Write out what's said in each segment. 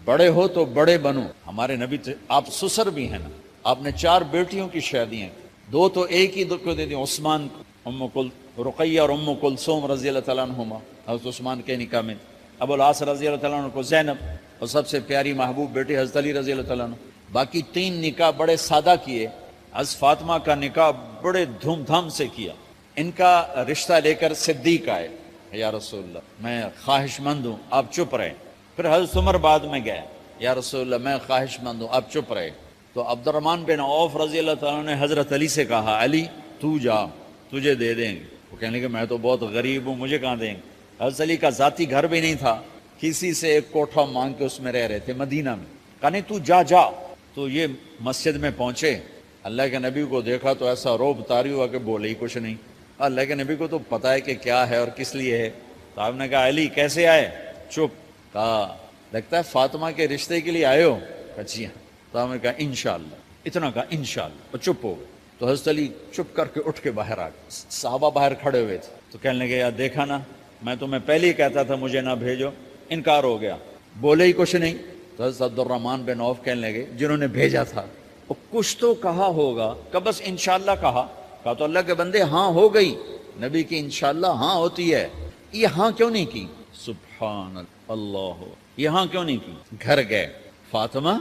بڑے ہو تو بڑے بنو. ہمارے نبی آپ سسر بھی ہیں نا, آپ نے 4 بیٹیوں کی شادیاں, 2 تو ایک ہی کو دے دی, عثمان رقیہ اور ام کلثوم رضی اللہ تعالیٰ عنہما, حضرت عثمان کے نکاح میں, ابو العاص رضی اللہ تعالیٰ عنہ کو زینب, اور سب سے پیاری محبوب بیٹی حضرت علی رضی اللہ تعالیٰ عنہ. باقی 3 نکاح بڑے سادہ کیے. حضرت فاطمہ کا نکاح بڑے دھوم دھام سے کیا. ان کا رشتہ لے کر صدیق آئے, یا رسول اللہ میں خواہش مند ہوں, آپ چپ رہے. پھر حضرت عمر بعد میں گئے, یا رسول اللہ میں خواہش مند ہوں, آپ چپ رہے. تو عبد الرحمن بن عوف رضی اللہ تعالیٰ نے حضرت علی سے کہا, علی تو جا, تجھے دے دیں گے. وہ کہنے لگے میں تو بہت غریب ہوں, مجھے کہاں دیں گے. حضرت علی کا ذاتی گھر بھی نہیں تھا, کسی سے ایک کوٹھا مانگ کے اس میں رہ رہے تھے مدینہ میں. کہا نہیں تو جا جا. تو یہ مسجد میں پہنچے, اللہ کے نبی کو دیکھا تو ایسا روب طاری ہوا کہ بولے ہی کچھ نہیں. اللہ کے نبی کو تو پتہ ہے کہ کیا ہے اور کس لیے ہے. تو آپ نے کہا علی کیسے آئے؟ چپ. کہا لگتا ہے فاطمہ کے رشتے کے لیے آئے ہو. جی ہاں. تو آپ نے کہا انشاءاللہ, اتنا کہا انشاءاللہ, اور چپ ہو گئے. تو حضرت علی چپ کر کے اٹھ کے باہر آ گئے. صحابہ باہر کھڑے ہوئے تھے. تو کہنے لگے یار دیکھا نا, میں تمہیں پہلے ہی کہتا تھا مجھے نہ بھیجو, انکار ہو گیا, بولے ہی کچھ نہیں. تو حضرت عبد الرحمن بن عوف کہنے لگے جنہوں نے بھیجا تھا, وہ کچھ تو کہا ہوگا, کہ بس انشاءاللہ کہا. کہا تو اللہ کے بندے ہاں ہو گئی, نبی کی انشاءاللہ ہاں ہوتی ہے, یہ ہاں کیوں نہیں کی؟ سبحان اللہ, یہ ہاں کیوں نہیں کی؟ گھر گئے, فاطمہ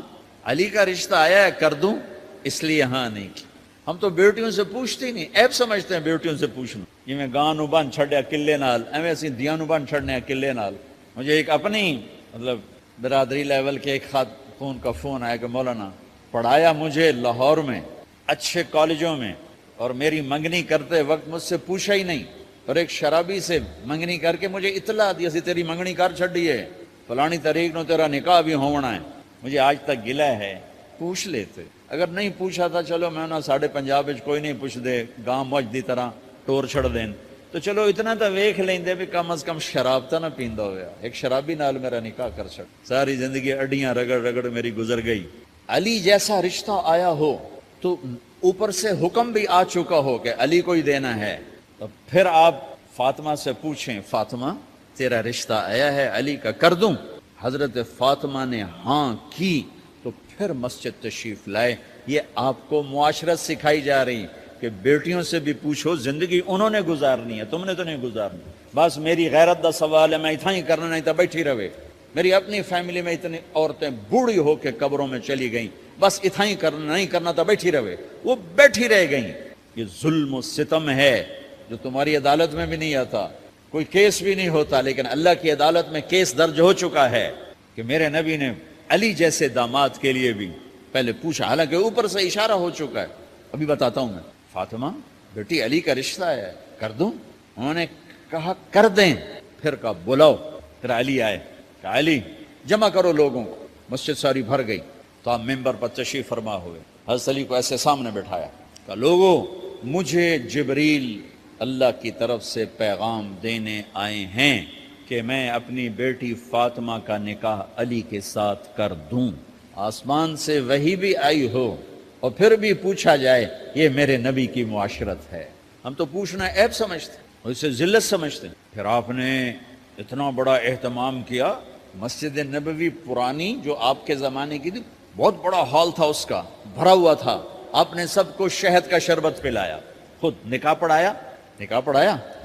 علی کا رشتہ آیا ہے کر دوں, اس لیے ہاں نہیں کی. ہم تو بیٹیوں سے پوچھتے ہی نہیں, عیب سمجھتے ہیں بیٹیوں سے پوچھنا. یہ میں گاں نو بن چھڑیا قلعے نال, ایویں اسی دیاں نو بن چھڑنے قلعے نال. مجھے ایک اپنی مطلب برادری لیول کے ایک خاتون کا فون آیا کہ مولانا پڑھایا مجھے لاہور میں اچھے کالجوں میں, اور میری منگنی کرتے وقت مجھ سے پوچھا ہی نہیں, اور ایک شرابی سے منگنی کر کے مجھے اطلاع دی سی تیری منگنی کر چھڑی ہے, فلانی تاریخ نو تیرا نکاح بھی ہونا ہے. مجھے آج تک گلہ ہے, پوچھ لیتے. اگر نہیں پوچھا تھا چلو میں نہ ساڑھے پنجاب کوئی نہیں پوچھ دے, گاں موج دی طرح ٹور چھڑ دین, تو چلو اتنا تو ویکھ لیندے بھی کم از کم شراب تا نہ پیندا ہویا. ایک شرابی نال میرا نکاح کر چھڑ, ساری زندگی اڈیاں رگڑ رگڑ میری گزر گئی. علی جیسا رشتہ آیا ہو تو اوپر سے حکم بھی آ چکا ہو کہ علی کو ہی دینا ہے, تو پھر آپ فاطمہ سے پوچھیں فاطمہ تیرا رشتہ آیا ہے علی کا, کر دوں؟ حضرت فاطمہ نے ہاں کی تو پھر مسجد تشریف لائے. یہ آپ کو معاشرت سکھائی جا رہی کہ بیٹیوں سے بھی پوچھو, زندگی انہوں نے گزارنی ہے, تم نے تو نہیں گزارنی. بس میری غیرت دا سوال ہے, میں اتنا ہی کرنا, نہیں تو بیٹھی رہے. میری اپنی فیملی میں اتنی عورتیں بوڑھی ہو کے قبروں میں چلی گئیں, بس اتنا ہی کرنا, نہیں کرنا تو بیٹھی رہے. وہ بیٹھی رہ گئیں. یہ ظلم و ستم ہے جو تمہاری عدالت میں بھی نہیں آتا, کوئی کیس بھی نہیں ہوتا, لیکن اللہ کی عدالت میں کیس درج ہو چکا ہے کہ میرے نبی نے علی جیسے داماد کے لیے بھی پہلے پوچھا, حالانکہ اوپر سے اشارہ ہو چکا ہے. ابھی بتاتا ہوں میں. فاطمہ بیٹی علی کا رشتہ ہے, کر دوں؟ انہوں نے کہا کر دیں. پھر کہا بلاؤ. پھر علی آئے, کہا علی جمع کرو لوگوں کو. مسجد ساری بھر گئی. تو آپ ممبر پر تشریف فرما ہوئے. حضرت علی کو ایسے سامنے بٹھایا, کہا لوگوں مجھے جبریل اللہ کی طرف سے پیغام دینے آئے ہیں کہ میں اپنی بیٹی فاطمہ کا نکاح علی کے ساتھ کر دوں. آسمان سے وحی بھی آئی ہو اور پھر بھی پوچھا جائے, یہ میرے نبی کی معاشرت ہے. ہم تو پوچھنا عیب سمجھتے ہیں, اور اسے ذلت سمجھتے ہیں. پھر آپ نے اتنا بڑا اہتمام کیا. مسجد نبوی پرانی جو آپ کے زمانے کی تھی, بہت بڑا ہال تھا, اس کا بھرا ہوا تھا. آپ نے سب کو شہد کا شربت پلایا, خود نکاح پڑھایا,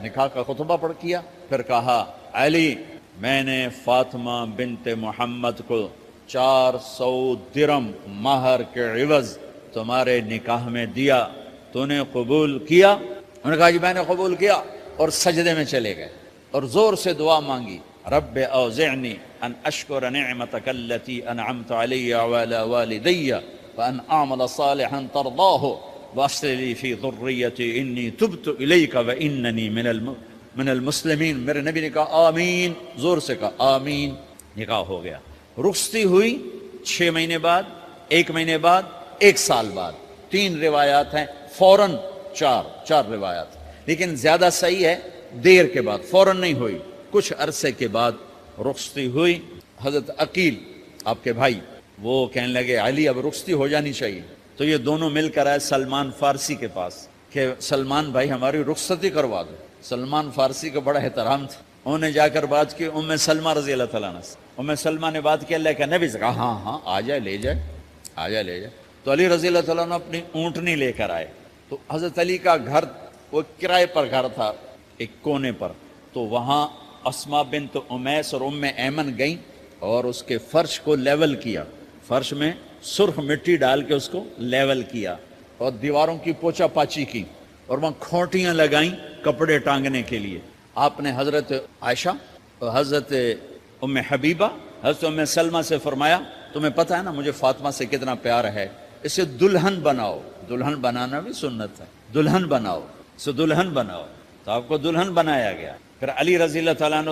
نکاح کا خطبہ پڑھ کیا. پھر کہا علی میں نے فاطمہ بنت محمد کو 400 درم مہر کے عوض تمہارے نکاح میں دیا, تو نے قبول کیا؟ انہوں نے کہا جی میں نے قبول کیا, اور سجدے میں چلے گئے اور زور سے دعا مانگی, رب اوزعنی ان اشکر نعمتک التی انعمت علی وعلی والدی وان اعمل صالحا ترضاہ واصلح لی فی ذریتی انی تبت الیک واننی من المسلمین. میرے نبی نے کہا آمین, زور سے کہا آمین. نکاح ہو گیا. رخصتی ہوئی 6 مہینے بعد, 1 مہینے بعد, 1 سال بعد. 3 روایات ہیں, فوراً 4 روایات, لیکن زیادہ صحیح ہے دیر کے بعد, فوراً نہیں ہوئی, کچھ عرصے کے بعد رخصتی ہوئی. حضرت عقیل آپ کے بھائی وہ کہنے لگے علی اب رخصتی ہو جانی چاہیے. تو یہ دونوں مل کر آئے سلمان فارسی کے پاس کہ سلمان بھائی ہماری رخصتی کروا دو. سلمان فارسی کا بڑا احترام تھا, انہوں نے جا کر بات کی ام سلمہ رضی اللہ تعالیٰ عنہ سے. سلمہ نے بات کی اللہ کے نبی سے کہا ہاں ہاں آ جائے لے جائے، آ جائے لے جائے۔ تو علی رضی اللہ تعالیٰ عنہ اپنی اونٹنی لے کر آئے، تو حضرت علی کا گھر وہ کرائے پر گھر تھا ایک کونے پر، تو وہاں اسماء بنت امیس اور ام ایمن گئیں اور اس کے فرش کو لیول کیا، فرش میں سرخ مٹی ڈال کے اس کو لیول کیا اور دیواروں کی پوچا پاچی کی اور وہاں کھوٹیاں لگائیں کپڑے ٹانگنے کے لیے۔ آپ نے حضرت عائشہ اور حضرت ام حبیبہ، حضرت ام سلمہ سے فرمایا تمہیں پتہ ہے نا مجھے فاطمہ سے کتنا پیار ہے، اسے دلہن بناؤ۔ دلہن بنانا بھی سنت ہے، دلہن بناؤ، اسے دلہن بناؤ۔ تو آپ کو دلہن بنایا گیا۔ پھر علی رضی اللہ تعالیٰ عنہ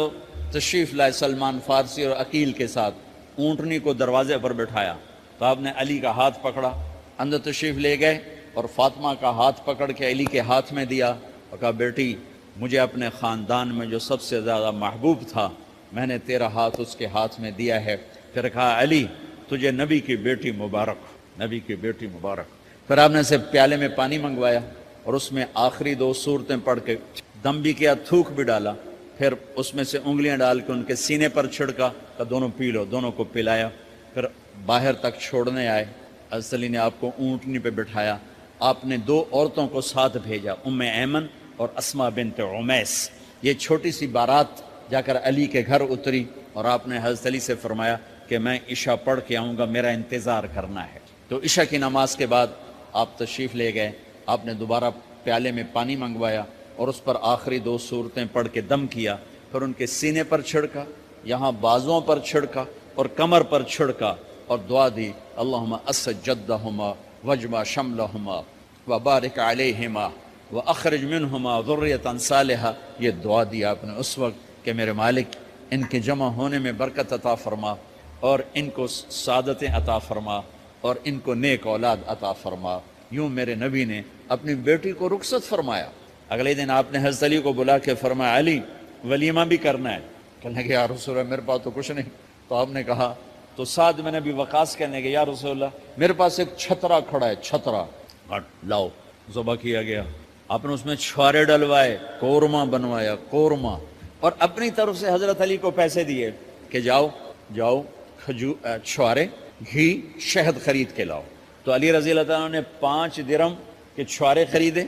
تشریف لائے سلمان فارسی اور عقیل کے ساتھ، اونٹنی کو دروازے پر بٹھایا، تو آپ نے علی کا ہاتھ پکڑا، اندر تشریف لے گئے اور فاطمہ کا ہاتھ پکڑ کے علی کے ہاتھ میں دیا اور کہا بیٹی مجھے اپنے خاندان میں جو سب سے زیادہ محبوب تھا میں نے تیرا ہاتھ اس کے ہاتھ میں دیا ہے۔ پھر کہا علی تجھے نبی کی بیٹی مبارک، نبی کی بیٹی مبارک۔ پھر آپ نے اسے پیالے میں پانی منگوایا اور اس میں آخری 2 سورتیں پڑھ کے دم بھی کیا، تھوک بھی ڈالا، پھر اس میں سے انگلیاں ڈال کے ان کے سینے پر چھڑکا کہ دونوں پی لو، دونوں کو پلایا۔ پھر باہر تک چھوڑنے آئے، حضرت علی نے آپ کو اونٹنی پہ بٹھایا، آپ نے 2 عورتوں کو ساتھ بھیجا، ام ایمن اور اسماء بنت امیس۔ یہ چھوٹی سی بارات جا کر علی کے گھر اتری اور آپ نے حضرت علی سے فرمایا کہ میں عشاء پڑھ کے آؤں گا، میرا انتظار کرنا ہے۔ تو عشاء کی نماز کے بعد آپ تشریف لے گئے، آپ نے دوبارہ پیالے میں پانی منگوایا اور اس پر آخری 2 سورتیں پڑھ کے دم کیا، پھر ان کے سینے پر چھڑکا، یہاں بازوؤں پر چھڑکا اور کمر پر چھڑکا اور دعا دی اللہم اسد جدہما وجمع شملہما وبارک علیہما واخرج منہما ذریۃ صالحہ۔ یہ دعا دی آپ نے اس وقت کہ میرے مالک ان کے جمع ہونے میں برکت عطا فرما اور ان کو سعادتیں عطا فرما اور ان کو نیک اولاد عطا فرما۔ یوں میرے نبی نے اپنی بیٹی کو رخصت فرمایا۔ اگلے دن آپ نے حضرت علی کو بلا کے فرمایا علی ولیمہ بھی کرنا ہے۔ کہنے لگے یا رسول اللہ میرے پاس تو کچھ نہیں۔ تو آپ نے کہا، تو سعد بن ابی وقاص کہنے لگے یا رسول اللہ میرے پاس ایک چھترا کھڑا ہے، چھترا لاؤ، ذبح کیا گیا۔ آپ نے اس میں چھوارے ڈلوائے، قورمہ بنوایا، قورمہ، اور اپنی طرف سے حضرت علی کو پیسے دیے کہ جاؤ چھوارے، گھی، شہد خرید کے لاؤ۔ تو علی رضی اللہ تعالیٰ نے 5 درم کے چھوارے خریدے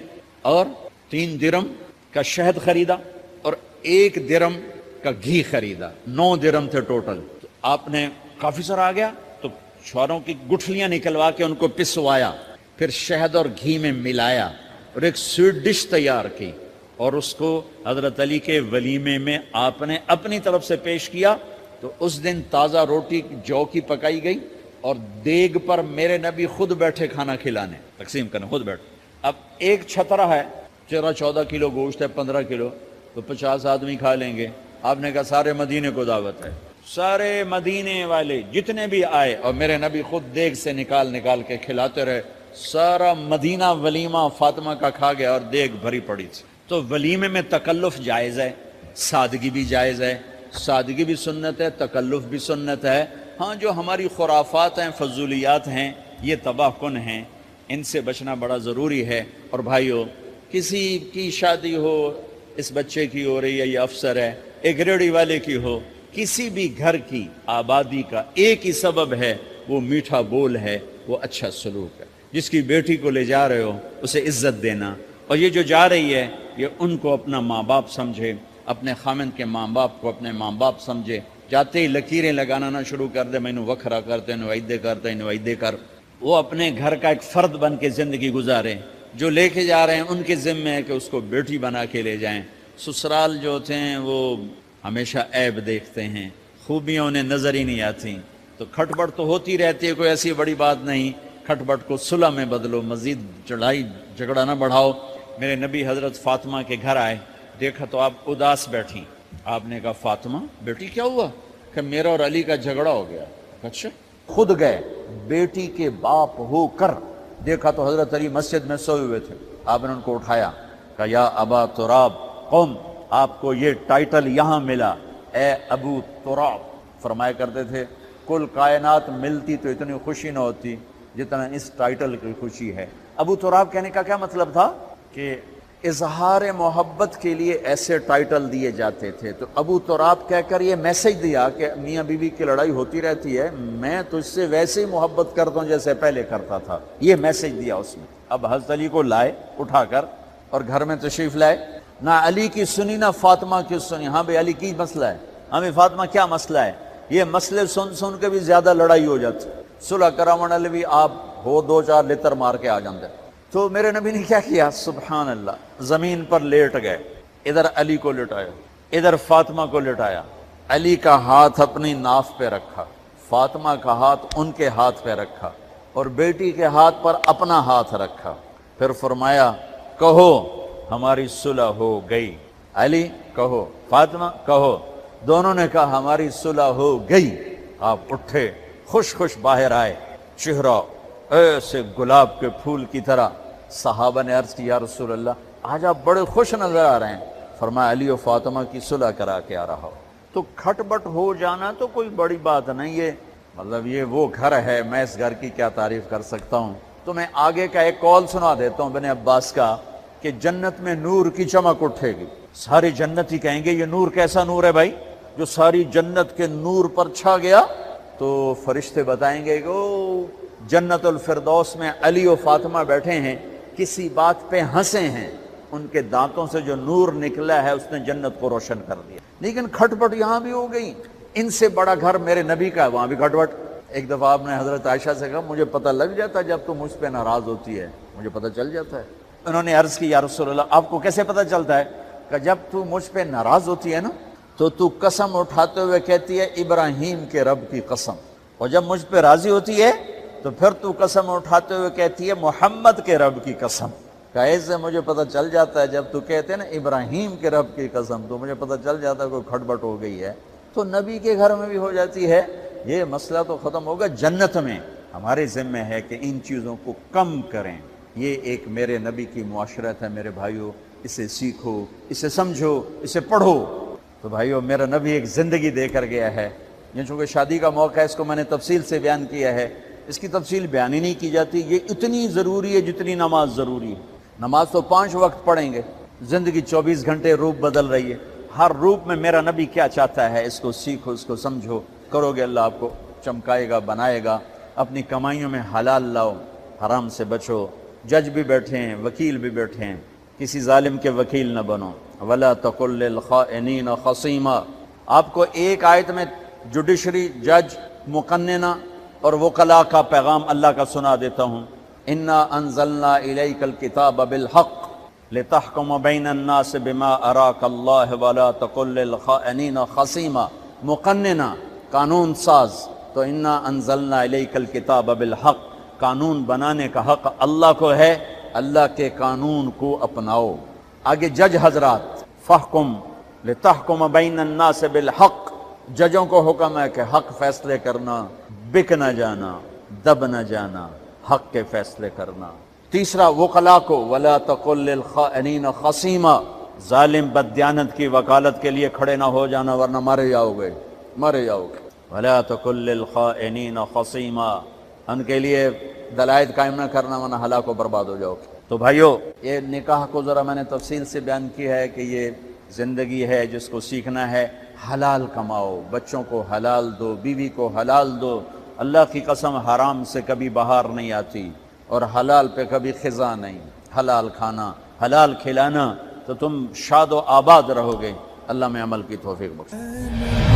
اور 3 درم کا شہد خریدا اور 1 درم کا گھی خریدا، 9 درم تھے ٹوٹل۔ تو آپ نے کافی سارا آ گیا تو چھواروں کی گٹھلیاں نکلوا کے ان کو پسوایا، پھر شہد اور گھی میں ملایا اور ایک سویٹ ڈش تیار کی اور اس کو حضرت علی کے ولیمے میں آپ نے اپنی طرف سے پیش کیا۔ تو اس دن تازہ روٹی جو کی پکائی گئی اور دیگ پر میرے نبی خود بیٹھے کھانا کھلانے، تقسیم کرنے، خود بیٹھے۔ اب ایک چھترا ہے، 14 کلو گوشت ہے، 15 کلو، تو 50 آدمی کھا لیں گے۔ آپ نے کہا سارے مدینے کو دعوت ہے، سارے مدینے والے جتنے بھی آئے، اور میرے نبی خود دیگ سے نکال کے کھلاتے رہے۔ سارا مدینہ ولیمہ فاطمہ کا کھا گیا اور دیگ بھری پڑی تھی۔ تو ولیمے میں تکلف جائز ہے، سادگی بھی جائز ہے، سادگی بھی سنت ہے، تکلف بھی سنت ہے۔ ہاں جو ہماری خرافات ہیں، فضولیات ہیں، یہ تباہ کن ہیں، ان سے بچنا بڑا ضروری ہے۔ اور بھائیو، کسی کی شادی ہو، اس بچے کی ہو رہی ہے، یہ افسر ہے، ایک ریڑھی والے کی ہو، کسی بھی گھر کی آبادی کا ایک ہی سبب ہے، وہ میٹھا بول ہے، وہ اچھا سلوک ہے۔ جس کی بیٹی کو لے جا رہے ہو اسے عزت دینا، اور یہ جو جا رہی ہے یہ ان کو اپنا ماں باپ سمجھے، اپنے خامن کے ماں باپ کو اپنے ماں باپ سمجھے۔ جاتے ہی لکیریں لگانا نہ شروع کر دے، میں انہوں وکھرا کرتے انہوں ایدے کرتے انہوں ایدے کر۔ وہ اپنے گھر کا ایک فرد بن کے زندگی گزارے۔ جو لے کے جا رہے ہیں ان کے ذمہ ہے کہ اس کو بیٹی بنا کے لے جائیں۔ سسرال جو ہوتے ہیں وہ ہمیشہ عیب دیکھتے ہیں، خوبیاں انہیں نظر ہی نہیں آتی، تو کھٹ بٹ تو ہوتی رہتی ہے، کوئی ایسی بڑی بات نہیں، کھٹ بٹ کو صلح میں بدلو، مزید چڑھائی جھگڑا نہ بڑھاؤ۔ میرے نبی حضرت فاطمہ کے گھر آئے، دیکھا تو آپ اداس بیٹھی۔ آپ نے کہا فاطمہ بیٹی کیا ہوا؟ کہ میرا اور علی کا جھگڑا ہو گیا۔ اچھا، خود گئے بیٹی کے باپ ہو کر، دیکھا تو حضرت علی مسجد میں سوئے ہوئے تھے۔ آپ نے ان کو اٹھایا، کہا یا ابا تراب قم، آپ کو یہ ٹائٹل یہاں ملا، اے ابو تراب۔ فرمایا کرتے تھے کل کائنات ملتی تو اتنی خوشی نہ ہوتی جتنا اس ٹائٹل کی خوشی ہے۔ ابو تراب کہنے کا کیا مطلب تھا؟ کہ اظہار محبت کے لیے ایسے ٹائٹل دیے جاتے تھے. تو ابو تراب کہہ کر یہ میسج دیا کہ میاں بیوی کی لڑائی ہوتی رہتی ہے، میں تجھ سے ویسے ہی محبت کرتا ہوں جیسے پہلے کرتا تھا. یہ میسج دیا اس نے. اب حضرت علی کو لائے اٹھا کر اور گھر میں تشریف لائے. نہ علی کی سنی نہ فاطمہ کی سنی. ہاں بھائی علی کی مسئلہ ہے، ہمیں فاطمہ کیا مسئلہ ہے. یہ مسئلے سن سن کے بھی زیادہ لڑائی ہو جاتی. صلح کرامن علی بھی آپ ہو دو چار لتر مار کے آ جاندے. تو میرے نبی نے کیا کیا، سبحان اللہ، زمین پر لیٹ گئے. ادھر علی کو لٹایا، ادھر فاطمہ کو لٹایا. علی کا ہاتھ اپنی ناف پہ رکھا، فاطمہ کا ہاتھ ان کے ہاتھ پہ رکھا، اور بیٹی کے ہاتھ پر اپنا ہاتھ رکھا. پھر فرمایا کہو ہماری صلح ہو گئی. علی کہو، فاطمہ کہو. دونوں نے کہا ہماری صلح ہو گئی. آپ اٹھے، خوش خوش باہر آئے، چہرہ ایسے گلاب کے پھول کی طرح. صحابہ نے عرض کی یا رسول اللہ آج آپ بڑے خوش نظر آ رہے ہیں. فرمایا علی و فاطمہ کی صلح کرا کے آ رہا ہو. تو کھٹ بٹ ہو جانا تو کوئی بڑی بات نہیں ہے، مطلب یہ وہ گھر ہے، میں اس گھر کی کیا تعریف کر سکتا ہوں. تو میں آگے کا ایک قول سنا دیتا ہوں ابن عباس کا کہ جنت میں نور کی چمک اٹھے گی. ساری جنتی کہیں گے یہ نور کیسا نور ہے بھائی جو ساری جنت کے نور پر چھا گیا. تو فرشتے بتائیں گے کہ او جنت الفردوس میں علی و فاطمہ بیٹھے ہیں، کسی بات پہ ہنسے ہیں، ان کے دانتوں سے جو نور نکلا ہے اس نے جنت کو روشن کر دیا. لیکن کھٹ پٹ یہاں بھی ہو گئی. ان سے بڑا گھر میرے نبی کا ہے، وہاں بھی کھٹ پٹ. ایک دفعہ آپ نے حضرت عائشہ سے کہا مجھے پتہ لگ جاتا ہے جب تو مجھ پہ ناراض ہوتی ہے، مجھے پتہ چل جاتا ہے. انہوں نے عرض کی یا رسول اللہ آپ کو کیسے پتہ چلتا ہے؟ کہ جب تو مجھ پہ ناراض ہوتی ہے نا تو قسم اٹھاتے ہوئے کہتی ہے ابراہیم کے رب کی قسم، اور جب مجھ پہ راضی ہوتی ہے تو پھر تو قسم اٹھاتے ہوئے کہتی ہے محمد کے رب کی قسم. کہ ایسے مجھے پتہ چل جاتا ہے جب تو کہتے ہیں نا ابراہیم کے رب کی قسم تو مجھے پتہ چل جاتا ہے کوئی کھٹ بٹ ہو گئی ہے. تو نبی کے گھر میں بھی ہو جاتی ہے. یہ مسئلہ تو ختم ہوگا. جنت میں ہمارے ذمہ ہے کہ ان چیزوں کو کم کریں. یہ ایک میرے نبی کی معاشرت ہے میرے بھائیو، اسے سیکھو، اسے سمجھو، اسے پڑھو. تو بھائیو میرا نبی ایک زندگی دے کر گیا ہے. یہ چونکہ شادی کا موقع ہے اس کو میں نے تفصیل سے بیان کیا ہے، اس کی تفصیل بیان ہی نہیں کی جاتی. یہ اتنی ضروری ہے جتنی نماز ضروری ہے. نماز تو 5 وقت پڑھیں گے، زندگی 24 گھنٹے روپ بدل رہی ہے. ہر روپ میں میرا نبی کیا چاہتا ہے اس کو سیکھو، اس کو سمجھو. کرو گے اللہ آپ کو چمکائے گا، بنائے گا. اپنی کمائیوں میں حلال لاؤ، حرام سے بچو. جج بھی بیٹھے ہیں، وکیل بھی بیٹھے ہیں، کسی ظالم کے وکیل نہ بنو. وَلَا تَقُلْ لِلْخَائِنِينَ خَصِيمًا. آپ کو ایک آیت میں جوڈیشری، جج، مقننہ اور وکلاء کا پیغام اللہ کا سنا دیتا ہوں. اِنَّا أَنزَلْنَا إِلَيْكَ الْكِتَابَ بِالْحَقِّ لِتَحْكُمَ بَيْنَ النَّاسِ بِمَا أَرَاكَ اللَّهُ وَلَا تَقُلْ لِلْخَائِنِينَ خَصِيمًا. مقننہ، قانون ساز. تو اِنَّا أَنزَلْنَا إِلَيْكَ الْكِتَابَ بِالْحَقِّ، قانون بنانے کا حق اللہ کو ہے. اللہ کے قانون کو اپناؤ. آگے جج حضرات، فَحْكُمْ لِتَحْكُمَ بَيْنَ النَّاسِ بِالْحَقِّ. ججوں کو حکم ہے کہ حق فیصلے کرنا، بک نہ جانا، دب نہ جانا، حق کے فیصلے کرنا. تیسرا وکلاء کو وَلَا تَقُلْ لِلْخَائِنِينَ خَصِيمًا. ظالم بددیانت کی وکالت کے لیے کھڑے نہ ہو جانا ورنہ مارے جاؤ گے، مارے جاؤ گے. وَلَا تَقُلْ لِلْخَائِنِينَ خَصِيمًا. ان کے لیے دلائل قائم نہ کرنا ورنہ ہلاک و برباد ہو جاؤ. تو بھائیو یہ نکاح کو ذرا میں نے تفصیل سے بیان کی ہے کہ یہ زندگی ہے جس کو سیکھنا ہے. حلال کماؤ، بچوں کو حلال دو، بیوی کو حلال دو. اللہ کی قسم حرام سے کبھی بہار نہیں آتی اور حلال پہ کبھی خزاں نہیں. حلال کھانا، حلال کھلانا تو تم شاد و آباد رہو گے. اللہ میں عمل کی توفیق بخشے.